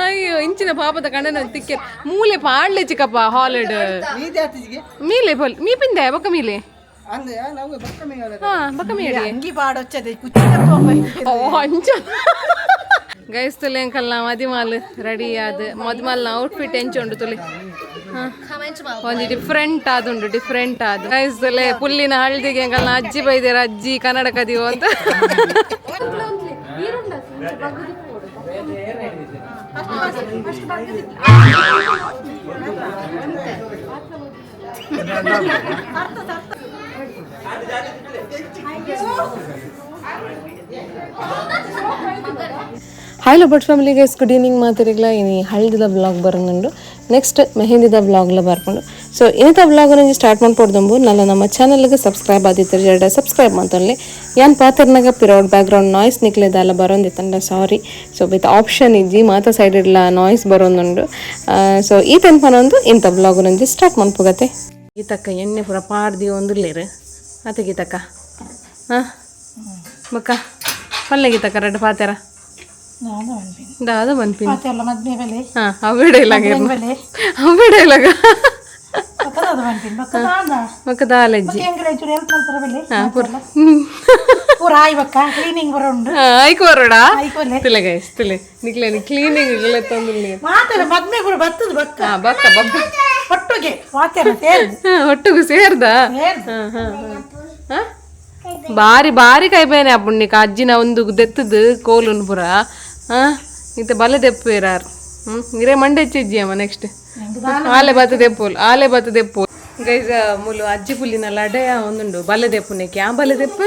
ಅಯ್ಯೋ ಇಂಚಿನ ಪಾಪದ ಕಣ್ಣನ ತಿಕ್ಕೆ ಮೂಲೆ ಪಾಡ್ಲೆ ಚಿಕ್ಕಪ್ಪ ಹಾಲಿಡ್ ಮೀಲೆ ಪೋಲ್ ಮೀ ಪಿಂದೆ ಬೊಕ್ಕ ಮೀಲೆ ಗೈಸ್ ತುಲೆ ಅಂಕಲ್ ನಾ ಮದಿಮಾಲ್ ರೆಡಿ ಆದ್ ಮದಿಮಾಲ್ನ ಔಟ್ಫಿಟ್ ಎಂಚುಂಡು ತುಲೆ ಒಂದು ಡಿಫ್ರೆಂಟ್ ಆದುಂಡು ಡಿಫ್ರೆಂಟ್ ಆದ್ ಗೈಸ್ ತುಲೆ ಪುಲ್ಲಿನ ಹಳ್ದಿಗೆ ಅಂಕಲ್ ನಾ ಅಜ್ಜಿ ಬೈದೇರ ಅಜ್ಜಿ ಕನ್ನಡ ಕದಿಯೋ ಅಂತ hi lovebirds family guys good evening ಮಾತಿರಲಿಲ್ಲ ಇನ್ನು ಹಳ್ದಿದ ಬ್ಲಾಗ್ ಬರೋಂಡು ನೆಕ್ಸ್ಟ್ ಮೆಹಂದಿದ ಬ್ಲಾಗ್ಲ ಬರ್ಕೊಂಡು ಸೊ ಇನ್ನಿತ ಬ್ಲಾಗ್ ನಂಗೆ ಸ್ಟಾರ್ಟ್ ಮಾಡ್ಕೊಡ್ದಂಬು ನಲ್ಲ ನಮ್ಮ ಚಾನಲ್ಗೆ ಸಬ್ಸ್ಕ್ರೈಬ್ ಆದಿತ್ತು ಜಡ ಸಬ್ಸ್ಕ್ರೈಬ್ ಮಾಡ್ತಲ್ಲಿ ಯಾನ್ ಪಾತ್ರನಾಗ ಪಿರೋಡ್ ಬ್ಯಾಕ್ಗ್ರೌಂಡ್ ನಾಯ್ಸ್ ನಿಕ್ಲೆದಲ್ಲ ಬರೋಂದಿತ್ತಂಡ ಸಾರಿ ಸೊ ವಿತ್ ಆಪ್ಷನ್ ಇಜ್ಜಿ ಮಾತಾ ಸೈಡ್ ಇಡ್ಲ ನಾಯ್ಸ್ ಬರೋಂದುಂಡು ಸೊ ಈ ತೆನ್ಪನೊಂದು ಇಂಥ ಬ್ಲಾಗ್ ನಂಗೆ ಸ್ಟಾರ್ಟ್ ಮಾಡ್ಕೋಗತ್ತೆ ಗೀತಕ್ಕ ಎಣ್ಣೆ ಪೂರ ಪಾಡ್ದಿ ಒಂದುಲ್ಲೇರು ಅತ್ತೆ ಗೀತಕ್ಕ ಹಾಂ ಬಕ್ಕ ಪಲ್ಲೆ ಗೀತಕ್ಕ ರೆಡ್ ಪಾತೆರ ದಾದ ಬನ್ಪಿನ್ ಹಾಂ ಅವಿಡೆ ಇಲ್ಲಾಗ ಅವಿಡೆ ಇಲ್ಲಾಗ ಬಕ್ಕ ದಾಲಜ್ಜಿ ಆಯ್ಕೆ ಬರೋಡಾ ತಿಲೆ ಗೈಸ್ ತಿಲೆ ನಿಕ್ಲೆ ಕ್ಲೀನಿಂಗ್ ಎಲ್ಲ ತಂದಿಲ್ಲ ಬಕ್ಕ ಬಕ್ಕ ಒಟ್ಟಿಗೆ ಸೇರ್ದ ಬಾರಿ ಬಾರಿ ಕೈಬೇನೆ ಅಪ್ಪಣ್ಣಿಕ ಅಜ್ಜಿನ ಒಂದು ದೆತ್ತದು ಕೋಲುನ್ ಪುರ ಇತ್ತ ಬಲೆ ದೆಪ್ಪೇರಾರು ಇರೇ ಮಂಡೆ ಹೆಚ್ಚಿಜ್ಜಿ ಅಮ್ಮ ನೆಕ್ಸ್ಟ್ ಆಲೆ ಬತ್ತ ದೆಪ್ಪೋಲ್ ಗೈಸ್ ಮುಲು ಅಜ್ಜಿ ಪುಲ್ಲಿನ ಲಡೆಯ ಒಂದುಂಡು ಬಲೆ ದೆಪ್ಪುನೆಕ್ಕೆ ಬಲೆ ದೆಪ್ಪ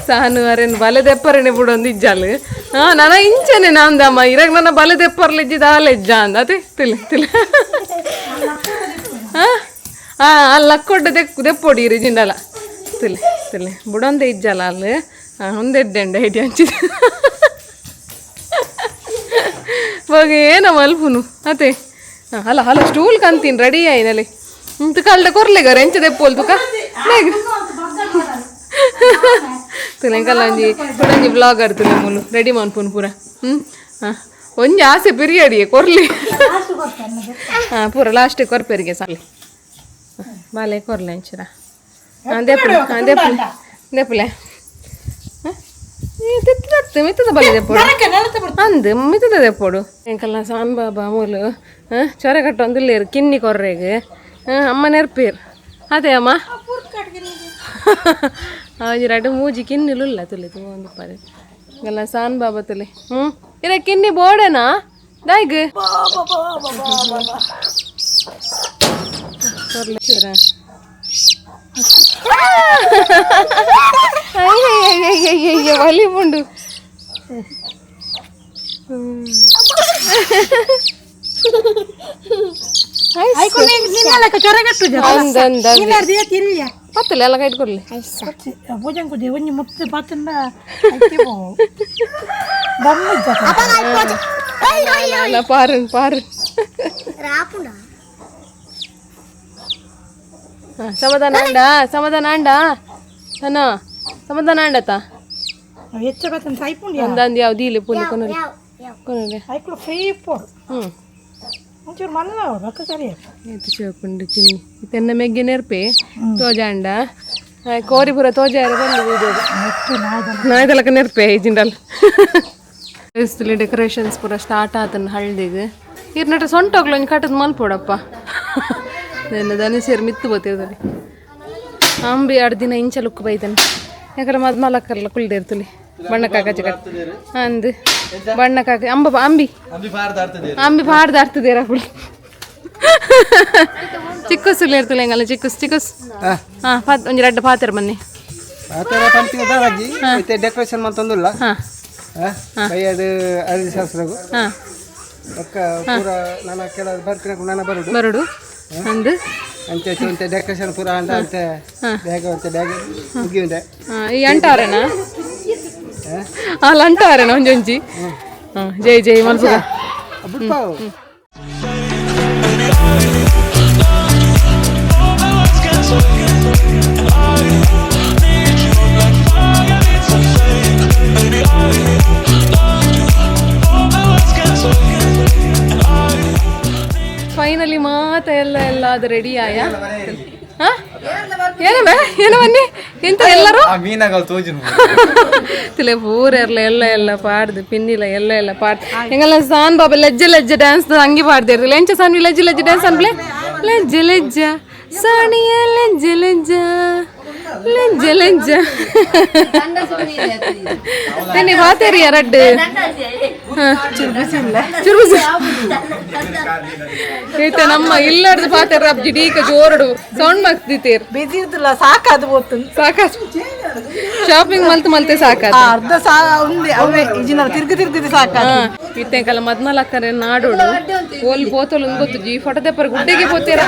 ಸಾನು ಅರೇನು ಬಲೆ ದೆಪ್ಪರೇನೆ ಬಿಡೊಂದು ಇಜ್ಜಾಲು ನನ್ನ ಇಂಚನೆ ನಾಂದಮ್ಮ ಇರಾಗ ನನ್ನ ಬಲೆ ದೆಪ್ಪರ್ಲಿಜ್ಜಿದ ಆಲೆಜ್ಜ ಅಂದ ಅದೇ ತಿಳಿ ಅಲ್ಲಿ ಲಕ್ಕೊಡ್ಡ ದೆಪ್ಪೊಡಿರಿ ಜಿಂಡಲ ತಿಳಿ ಬಿಡೊಂದೆ ಇಜ್ಜಲ್ಲ ಅಲ್ಲಿ ಒಂದೆಡ್ಡೆಂಡೆ ಐಟಿ ಹಂಚಿದ ಇವಾಗ ಏನೋ ಮಲ್ಪುನು ಅದೇ ಅಲ್ಲ ಸ್ಟೂಲ್ ಕಂತೀನಿ ರೆಡಿ ಆಯ್ನಲ್ಲಿ ಇಂತ ಕಲ್ದ ಕೊರ್ಲೆಗಾರ ಎಂಚ ದೆಪ್ಪೋಲ್ ತುಕ ತುಲೆಂಕಲ್ಲ ಒಂಜಿ ಬ್ಲಾಗರ್ ತುಲೆ ಮೂಲು ರೆಡಿ ಮಾಡ್ಪುನು ಪೂರ ಒಂಜಿ ಆಸೆ ಪಿರಿಯಡಿ ಕೊರ್ಲಿ ಪೂರ ಲಾಸ್ಟಿಗೆ ಕೊರ್ಪೆರಿಗೆ ಸಾಲಿ ಬಾಲೆ ಕೊರ್ಲೆ ಅಂಚರ ದೆಪ್ಪಲೆ ಮಿತ್ತದ ಬಲೆ ದೆಪ್ಪೋಡು ಅಂದು ಮಿತ್ತದ ದೆಪ್ಪೋಡು ಎಂಕಲ್ಲ ಸಾನ್ ಬಾಬಾ ಮೂಲು ಚೊರೆ ಕಟ್ಟೊಂದಿಲ್ಲೇರು ಕಿನ್ನಿ ಕೊರ್ರೆಗೆ ಅಮ್ಮ ನೆರ್ಪೇರು ಅದೇ ಅಮ್ಮ ಎರಡು ಮೂಜಿ ಕಿನ್ನಿಲುಲ್ಲ ತುಲೆ ಒಂದು ಪದೆ ಎಲ್ಲ ಸಾನ್ ಬಾಬಾ ತುಲೆ ಇರ ಕಿನ್ನಿ ಬೋಡೇನಾ ದಾಯ್ಗ ಕೊರ್ಲೆ ಒಲಿ ಪುಂಡು ಪತ್ತಲ್ಲ ಎಲ್ಲ ಕೈಟ್ಕೊಡ್ಲಿ ಪಾರು ಪಾರು ಸಮಾಧಾನ ಅಂಡ ಅನ್ನ ಸಮಾಧಾನ ಅಂಡತ ಅಂದಂದು ಯಾವ್ದು ಇಲ್ಲಿ ಪುಲಿ ಚೋಪುಂಡು ಚಿನ್ನಿ ತೆನ್ನ ಮೆಗ್ಗೆ ನೆರ್ಪೆ ತೋಜ ಅಂಡ ಕೋರಿ ಪೂರ ತೋಜ ನಾಯ್ದಲಕ ನೆರ್ಪೆ ಜಿಂಡಲ್ ಡೆಕೋರೇಷನ್ಸ್ ಪೂರ ಸ್ಟಾರ್ಟ್ ಆತನ ಹಳ್ದಿಗೆ ಇರ್ನಟ ಸೊಂಟ ಹೋಗ್ಲ ಕಟ್ಟದ ಮಲ್ಪೋಡಪ್ಪ ನನ್ನ ದನ ಸೇರಿ ಮಿತ್ತು ಬತ್ತೇದಲ್ಲಿ ಅಂಬಿ 2 ದಿನ ಇಂಚ ಲುಕ್ ಬೈತಾನೆ ಯಾಕಂದ್ರೆ ಮಲ್ಕಲ್ಲ ಕುಳ್ದೆ ಇರ್ತಲಿ ಬಣ್ಣಕ್ಕಾಕಿ ಅಂದು ಬಣ್ಣಕ್ಕಾಕಿ ಅಂಬಿ ಪಾಡ್ದಾಡ್ತದೇರ ಕುಳಿ ಚಿಕ್ಕಸುಲಿ ಇರ್ತಲ್ಲ ಹೆಂಗಲ್ಲ ಚಿಕ್ಕಸ್ ಹಾಂ ಒಂದು 2 ಪಾತ್ರೆ ಬನ್ನಿ ಡೆಕೋರೇಷನ್ ಮಾಡ್ತಂದಿಲ್ಲ ಶಾಸ್ತ್ರಗೂ ನಾನು ಕೆಲವು ಬರ್ತೀನಿ ನಾನು ಬರುಡು ಅಂದು ಅಂತೆ ಡೆಕೋರೇಷನ್ ಪೂರ ಅಂತೆ ಬ್ಯಾಗ್ ಮುಗಿಯುಂಡೆ ಈ ಅಂಟಾರೇನಾ ಅಲ್ಲ ಅಂಟಾರೇನಾ ಒಂಜೊಂಜಿ ಜೈ ಜೈ ಮಲ್ಪುಗ ಅದು ರೆಡಿ ಆಯ ಏನು ಬನ್ನಿ ಎಂತ ಎಲ್ಲರೂ ತಿಲೆ ಪೂರ ಇರಲ್ಲ ಎಲ್ಲ ಪಾಡ್ದು ಪಿನ್ನಿಲ್ಲ ಎಲ್ಲ ಪಾಡ್ ಹೆಂಗಲ್ಲ ಸಾನ್ ಬಾಬಾ ಲಜ್ಜೆ ಡ್ಯಾನ್ಸ್ ಹಂಗೆ ಪಾಡ್ದಿರ್ಲಿಲ್ಲ ಎಂಚ ಸಾನ್ ಲಜ್ಜೆ ಡ್ಯಾನ್ಸ್ ಅನ್ಬ್ಲೆ ಲಜ್ಜ ಸಾಣಿಯ ಲಜ್ಜ ತಿನ್ನಿ ಪಾತೇರಿ ಎರಡು ಐತೆ ನಮ್ಮ ಇಲ್ಲಾರ್ದು ಪಾತೇರ ಜಿಡೀಕ ಜೋರಡು ಸೌಂಡ್ ಮಾಡ್ತಿದ್ದೀರ್ ಬಿಜಿ ಇರ್ತಿಲ್ಲ ಸಾಕಾದು ಸಾಕಾದ್ ಶಾಪಿಂಗ್ ಮಲ್ತೆ ಸಾಕಾದ ಅರ್ಧ ఉంది ಅವೇ ಇಜಿನ ತಿರ್ಗಿ ಸಾಕಾದ ಇತ್ತೆಂಕಲ್ಲ ಮದ್ಮಲ್ ಅಕ್ಕರೆ ನಾಡೋಡು ಓಲ್ ಪೋತಲು ಗೊತ್ತು ಜಿ ಫೋಟೋ ತೆಪ್ಪರ ಗುಡ್ಡೆಗೆ ಪೋತೀರ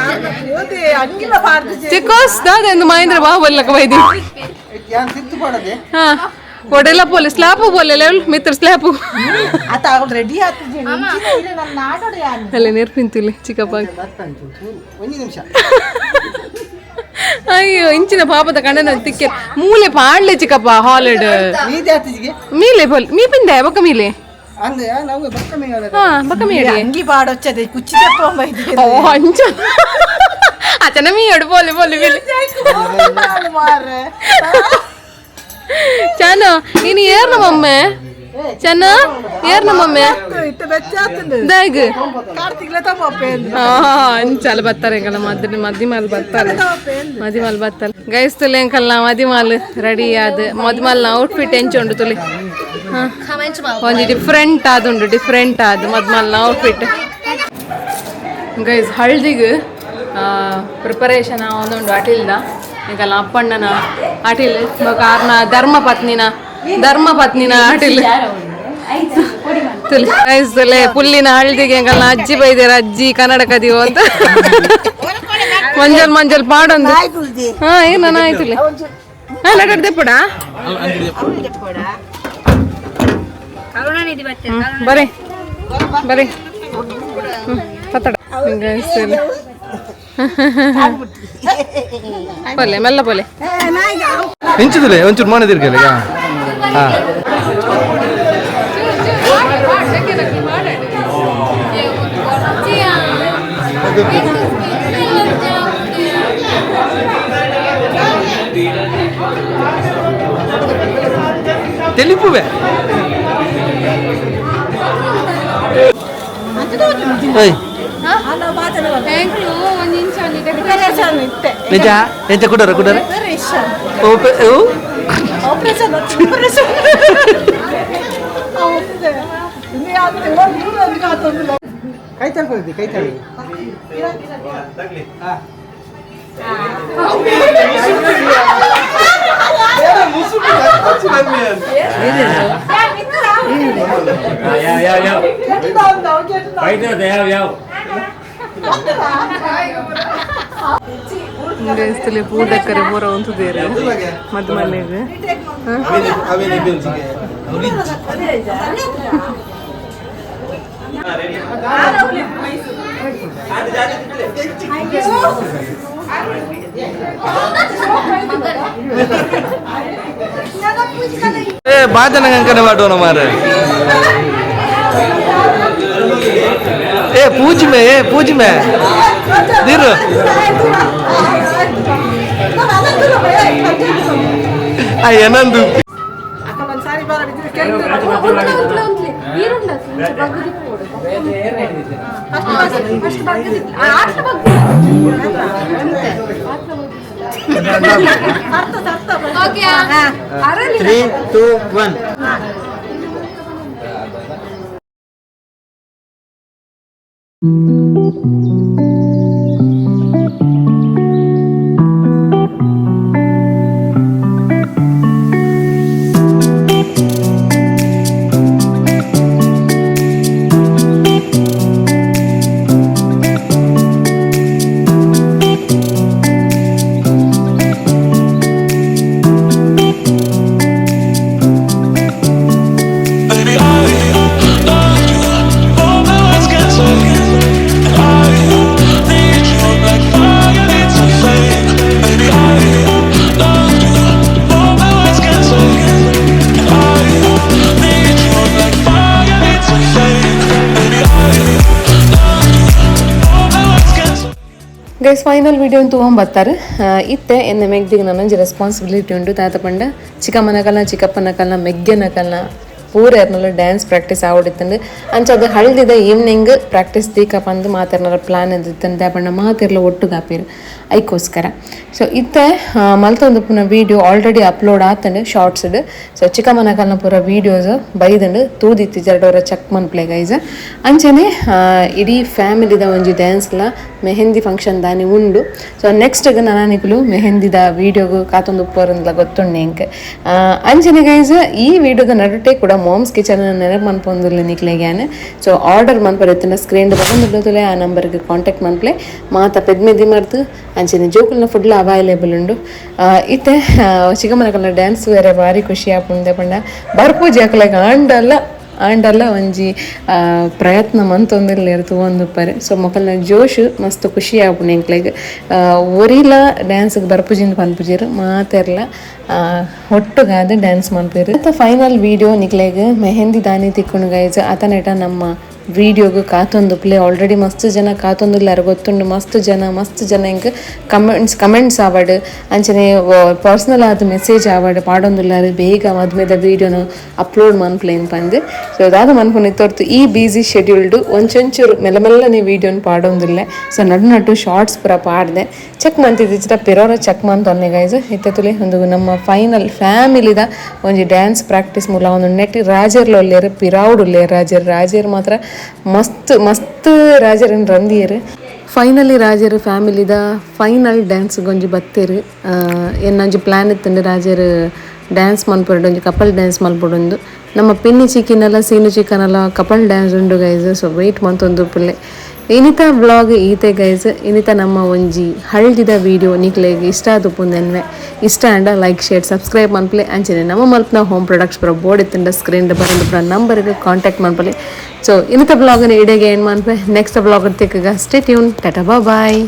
ಚಿಕ್ಕೋಸ್ ದಾದ ಮಹೇಂದ್ರ ಬಾಹುಬಲಕ ವೈದಿ ಹಾ ಒಡೆಲ್ಲ ಪೋಲೆ ಸ್ಲಾಪು ಪೋಲೆ ಲೆವೆಲ್ ಮಿತ್ರ ಸ್ಲಾಪು ರೆಡಿ ಆಗ್ತಿದ್ದೀನಿ ಅಲ್ಲೇ ನೇರ್ಪಿಂತಿಲ್ಲ ಚಿಕ್ಕಪ್ಪ ಒಂದು ನಿಮಿಷ ಅಯ್ಯೋ ಇಂಚಿನ ಪಾಪದ ಕಣ್ಣನ ತಿಕ್ಕೆ ಮೂಲೆ ಪಾಡ್ಲೆ ಚಿಕ್ಕಪ್ಪ ಹಾಲಿಡ್ ಮೀಲೆ ಪೋಲ್ ಮೀ ಪಿಂದೆ ಬಕ್ಕ ಮೀಲೆ ಬಕ್ಕ ಮೀಡಿ ಅಂಗಿ ಪಾಡೊಚ್ಚದೆ ಕುಚ್ಚಿದಪ್ಪ ಓ ಅಂಚ ಅಚನ ಮೀ ಎಡು ಪೋಲೆ ಮೀಲೆ ಚನ್ನ ನೀನು ಏರ್ನ ಮಮ್ಮೆ ಚನ್ನ ಏರ್ನ ಮಮ್ಮೆ ದಾಗ್ ಅಂಚಲ್ಲ ಬರ್ತಾರೆ ಎಂಕಲ್ಲ ಮದಿಮಾಲ್ ಬರ್ತಾರೆ ಗೈಸ್ ತುಲೆ ಎಂಕಲ್ಲ ಮದಿಮಾಲ್ ರೆಡಿ ಆದ್ ಮದಿಮಾಲ್ನ ಔಟ್ಫಿಟ್ ಎಂಚುಂಡು ತುಲಿ ಒಂಜಿ ಡಿಫ್ರೆಂಟ್ ಆದ್ ಮದಿಮಾಲ್ನ ಔಟ್ಫಿಟ್ ಗೈಸ್ ಹಳ್ದಿಗೆ ಪ್ರಿಪರೇಷನ್ ಒಂದೊಂದು ಅಟಿಲ್ದ ಈಗಲ್ಲ ಅಪ್ಪಣ್ಣನ ಅಟಿಲ್ ಕಾರ್ನ ಧರ್ಮಪತ್ನಿನ ಅಟಿಲ್ ತುಲೆ ಪುಲ್ಲಿನ ಹಳ್ದಿಗೆ ಎಂಕಲ್ಲ ಅಜ್ಜಿ ಬೈದೇರ ಅಜ್ಜಿ ಕನ್ನಡ ಕದಿಯೋ ಅಂತ ಮಂಜಲ್ ಪಾಡೊಂದು ಹಾ ಏನ ಆಯ್ತುಲೆ ಹಾ ನಟ ದೆಪ್ಪಡ ಬರೀ ಪತ್ತಡ ಪೊಲೆ ಮೆಲ್ಲ ಪೊಲೆ ಹೆಂಚಿದಿಲ್ಲ ಒಂಚೂರು ಮಾಡದಿರ್ಗಲ್ಲ తెలుపువే ಕುಡರ ಕೈ ತಳ್ಕೊಳ್ಳಿ ಕೈ ತಳ್ಳಿ ಪೂಡಕ್ಕರೆ ಪೂರ ಒಂದುದೇರು ಮದ್ ಮನೆಗೆ ಬಾಜನ ಕಂಕಣ ಮಾಡೋಣ ಮಾರ पूछ में दिरो ಏನಂದು Three, two, one. Fire, need you like fire. Guys final video ತೊಗೊಂಬತ್ತಾರೆ ಇತ್ತೆ ಎನ್ನ ಮೆಗ್ದಿಗೆ ನನಂಜಿ ರೆಸ್ಪಾನ್ಸಿಬಿಲಿಟಿ ಉಂಟು ತಾತ ಪಂಡ ಚಿಕ್ಕಮ್ಮನಕಲ್ನ ಚಿಕ್ಕಪ್ಪನಕಲ್ನ ಮೆಗ್ಗೆನಕಲ್ನ ಪೂರ ಎರ್ನಲ್ಲ ಡ್ಯಾನ್ಸ್ ಪ್ರಾಕ್ಟೀಸ್ ಆವಡಿತ್ತಂದು ಅಂಚದ ಹಳ್ದಿದ ಈವ್ನಿಂಗ್ ಪ್ರಾಕ್ಟೀಸ್ ದೀಕ ಬಂದು ಮಾತಾಡ್ನಾರ ಪ್ಲಾನ್ ಇದ್ದಿತ್ತಂದು ದಾಪಣ್ಣ ಮಾತೆಲ್ಲ ಒಟ್ಟುಗಾಪಿರು ಅದಕ್ಕೋಸ್ಕರ ಸೊ ಇತ್ತೆ ಮಲ್ತೊಂದು ಪುನಃ ವೀಡಿಯೋ ಆಲ್ರೆಡಿ ಅಪ್ಲೋಡ್ ಆತಂಡು ಶಾರ್ಟ್ಸ್ಡ್ ಸೊ ಚಿಕ್ಕಮ್ಮನಕಲ್ನ ಪೂರ ವೀಡಿಯೋಸ್ ಬೈದಂಡು ತೂದಿತ್ತು ಜರಡವರ ಚೆಕ್ ಮನ್ಪ್ಲೆ ಗೈಸ್ ಅಂಚನೆ ಇಡೀ ಫ್ಯಾಮಿಲಿದ ಒಂಜಿ ಡ್ಯಾನ್ಸ್ಲ ಮೆಹಂದಿ ಫಂಕ್ಷನ್ ದಾನಿ ಉಂಡು ಸೊ ನೆಕ್ಸ್ಟ್ಗೆ ನಾನಿಕಲು ಮೆಹಂದಿದ ವೀಡಿಯೋಗು ಕಾತೊಂದು ಉಪ್ಪೋರಂದ್ಲ ಗೊತ್ತುಂಡು ಎಂಕ್ ಅಂಚನೆ ಗೈಸ್ ಈ ವೀಡಿಯೋದ ನಡುಟೆ ಕೂಡ ಮಾಮ್ಸ್ ಕಿಚನ್ ನೆನಪು ಮನ್ಪೊಂದುಲ್ಲ ನಿಕ್ಲೆಗ್ಯಾನ ಸೊ ಆರ್ಡರ್ ಮನ್ಪರತ್ತಿನ ಸ್ಕ್ರೀನ್ ಬಂದುಲೆ ಆ ನಂಬರ್ಗೆ ಕಾಂಟ್ಯಾಕ್ಟ್ ಮನ್ಪ್ಲೆ ಮಾತ ಪೆದ್ಮೆದಿ ಮರ್ತು ಅಂಚನೆ ಜೋಕುಲ್ನ ಫುಡ್ಲ ಅವೈಲೇಬಲ್ ಉಂಡು ಇತ್ತೆ ಚಿಕ್ಕಮ್ಮನಕಲ್ನ ಡ್ಯಾನ್ಸ್ ಬೇರೆ ಭಾರಿ ಖುಷಿ ಆಪುಂಡೆ ಪಂಡ ಬರ್ಪೂಜಿ ಹಾಕಲಾಗ ಆಂಡಲ್ಲ ಒಂಜಿ ಪ್ರಯತ್ನ ಮಂತೊಂದಿರ್ಲೇರು ತಗೊಂದುಪ್ಪರೆ ಸೊ ಮೊಕಲ್ನ ಜೋಶ್ ಮಸ್ತ್ ಖುಷಿ ಆಪುಂಡು ಎಂಕ್ಲೆಗ್ ಒರಿಲ ಡ್ಯಾನ್ಸ್ಗೆ ಬರ್ಪುಜಿಂದ ಪನ್ಪುಜಿರು ಮಾತೆರ್ಲ ಒಟ್ಟುಗಾದ ಡ್ಯಾನ್ಸ್ ಮನ್ಪೇರು ಮತ್ತು ಫೈನಲ್ ವೀಡಿಯೋ ನಿಕ್ಲೆಗ್ ಮೆಹಂದಿ ದಾನಿ ತಿಕ್ಕೊಂಡು ಗೈಸ್ ಆತನೆಟ ನಮ್ಮ ವೀಡಿಯೋಗೆ ಕಾತೊಂದುಪ್ಲೆ ಆಲ್ರೆಡಿ ಮಸ್ತ್ ಜನ ಕಾತೊಂದುಲ್ಲಾರ ಗೊತ್ತುಂಡು ಮಸ್ತ್ ಜನ ಹಿಂಗೆ ಕಮೆಂಟ್ಸ್ ಆವಡ್ ಅಂಚನೆ ಪರ್ಸ್ನಲ್ ಆದ ಮೆಸೇಜ್ ಆವಡ್ ಪಾಡೊಂದುಲ್ಲಾರ ಬೇಗ ಮದ್ಮೆದ ವೀಡಿಯೋನ ಅಪ್ಲೋಡ್ ಮನ್ಪ್ಲೇನ್ ಪಂದು ಸೊ ಅದಾದ ಮನ್ಪುನಿ ತೋರ್ತು ಈ ಬ್ಯುಸಿ ಶೆಡ್ಯೂಲ್ಡು ಒಂಚೂರು ಮೆಲ್ಲನೆ ವೀಡಿಯೋನ ಪಾಡೊಂದಿಲ್ಲ ಸೊ ನಡು ಶಾರ್ಟ್ಸ್ ಪೂರ ಪಾಡ್ದೆ ಚೆಕ್ ಮಂತಿದ್ದ ಪಿರೋರ ಚೆಕ್ ಮಂತೊನ್ನೆ ಗೈಸ್ ಇತ್ತುಲೆ ಒಂದು ನಮ್ಮ ಫೈನಲ್ ಫ್ಯಾಮಿಲಿದ ಒಂಜಿ ಡ್ಯಾನ್ಸ್ ಪ್ರಾಕ್ಟೀಸ್ ಮೂಲ ಒಂದು ನೆಟ್ಟಿ ರಾಜರ್ಲೊಲ್ಲೇರು ಪಿರಾವುಡುಲ್ಲೆ ರಾಜರ್ ಮಾತ್ರ ಮಸ್ತ್ ರಾಜರನ್ನು ರಂದಿಯರು ಫೈನಲಿ ರಾಜರು ಫ್ಯಾಮಿಲಿದ ಫೈನಲ್ ಡ್ಯಾನ್ಸ್ ಗೊಂಜಿ ಬತ್ತೇರು ಏನೊಂಜಿ ಪ್ಲ್ಯಾನ್ ಇತ್ತಂಡು ರಾಜರು ಡ್ಯಾನ್ಸ್ ಮಲ್ಪೊಡು ಒಂಜಿ ಕಪಲ್ ಡ್ಯಾನ್ಸ್ ಮಲ್ಪೊಡೊಂದು ನಮ್ಮ ಪಿನ್ನಿ ಚಿಕ್ಕಿನೆಲ್ಲ ಸೀನು ಚಿಕ್ಕನೆಲ್ಲ ಕಪಲ್ ಡ್ಯಾನ್ಸ್ ಉಂಡು ಗೈಸ್ ಸೊ ವೆಯ್ಟ್ ಮಂತೊಂದು ಪುಲ್ಲೆ ಇನಿತ ವ್ಲಾಗ್ ಈತೆ ಗೈಸ್ ಇನಿತ ನಮ್ಮ ಒಂಜಿ ಹಳ್ದಿದ ವೀಡಿಯೋ ನಿಕ್ಲೆಗ್ ಇಷ್ಟ ಆದುಪ್ಪುಂದೆನ್ವೆ ಇಷ್ಟ ಅಂಡ ಲೈಕ್ ಶೇರ್ ಸಬ್ಸ್ಕ್ರೈಬ್ ಮನ್ಪಲೆ ಅಂಚನೆ ನಮ್ಮ ಮಲ್ಪನ ಹೋಮ್ ಪ್ರಾಡಕ್ಟ್ಸ್ ಪೂರ ಬೋರ್ಡ್ ಇತ್ತಂಡ ಸ್ಕ್ರೀನ್ ಬರೋದು ಪೂರ ನಂಬರ್ಗೆ ಕಾಂಟ್ಯಾಕ್ಟ್ ಮನ್ಪಲೆ ಸೊ ಇನಿತ ವ್ಲಾಗನ್ನ ಇಡೆಗೆ ಏನು ಮನ್ಪೆ ನೆಕ್ಸ್ಟ್ ವ್ಲಾಗ್ ತಿಕ್ಕಗ ಸ್ಟೇ ಟ್ಯೂನ್ ಟಾಟಾ ಬಾಯ್